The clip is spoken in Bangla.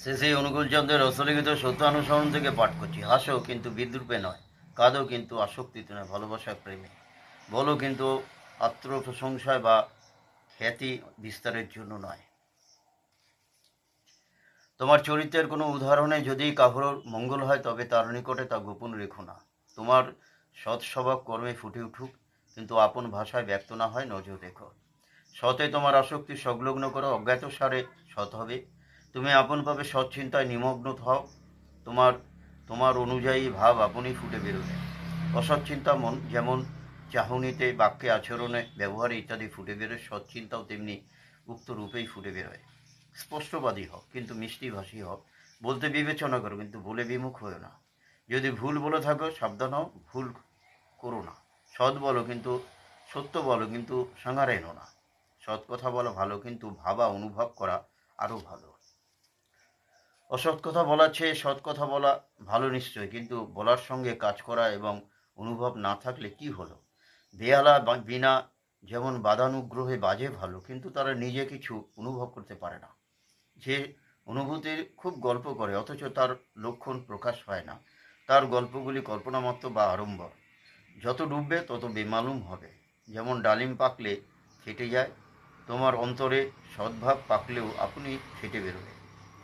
শেষে অনুকূলচন্দ্রের রসলিখিত সত্য অনুসরণ থেকে পাঠ করছি। হাসো কিন্তু বিদ্রুপে নয়, কাঁদো কিন্তু আসক্তিতে নয়, ভালোবাসার প্রেমে। বলো কিন্তু আত্মপ্রশংসায় বা খ্যাতি বিস্তারের জন্য নয়। তোমার চরিত্রের কোনো উদাহরণে যদি কারোর মঙ্গল হয় তবে তার নিকটে তা গোপন রেখো না। তোমার সৎ স্বভাব কর্মে ফুটে উঠুক, কিন্তু আপন ভাষায় ব্যক্ত না হয় নজর রেখো। সতে তোমার আসক্তি সংলগ্ন করো, অজ্ঞাতসারে সৎ হবে। তুমি আপনভাবে সৎ চিন্তায় নিমগ্ন হও। তোমার তোমার অনুযায়ী ভাব আপনি ফুটে বেরোবে। অসৎ চিন্তা মন যেমন চাহনিতে, বাক্যে, আচরণে, ব্যবহারে ইত্যাদি ফুটে বেরোয়, সৎ চিন্তাও তেমনি উক্ত রূপেই ফুটে বেরোয়। স্পষ্টবাদী হও কিন্তু মিষ্টিভাষী হও। বলতে বিবেচনা করো কিন্তু বলে বিমুখ হও না। যদি ভুল বলে থাকো সাবধান হও, ভুল করো না। সৎ বলো কিন্তু সত্য বলো, কিন্তু সাঙারে এনো না। সৎ কথা বলা ভালো, কিন্তু ভাবা অনুভব করা আরও ভালো। অসৎ কথা বলার চেয়ে সৎ কথা বলা ভালো নিশ্চয়, কিন্তু বলার সঙ্গে কাজ করা এবং অনুভব না থাকলে কি হলো? বেহালা বিনা যেমন বাদানুগ্রহে বাজে ভালো, কিন্তু তারা নিজে কিছু অনুভব করতে পারে না। যে অনুভূতির খুব গল্প করে অথচ তার লক্ষণ প্রকাশ পায় না, তার গল্পগুলি কল্পনামাত্র বা আড়ম্বর। যত ডুববে তত বেমালুম হবে। যেমন ডালিম পাকলে ফেটে যায়, তোমার অন্তরে সদ্ভাব পাকলেও আপনি ফেটে বেরোবে।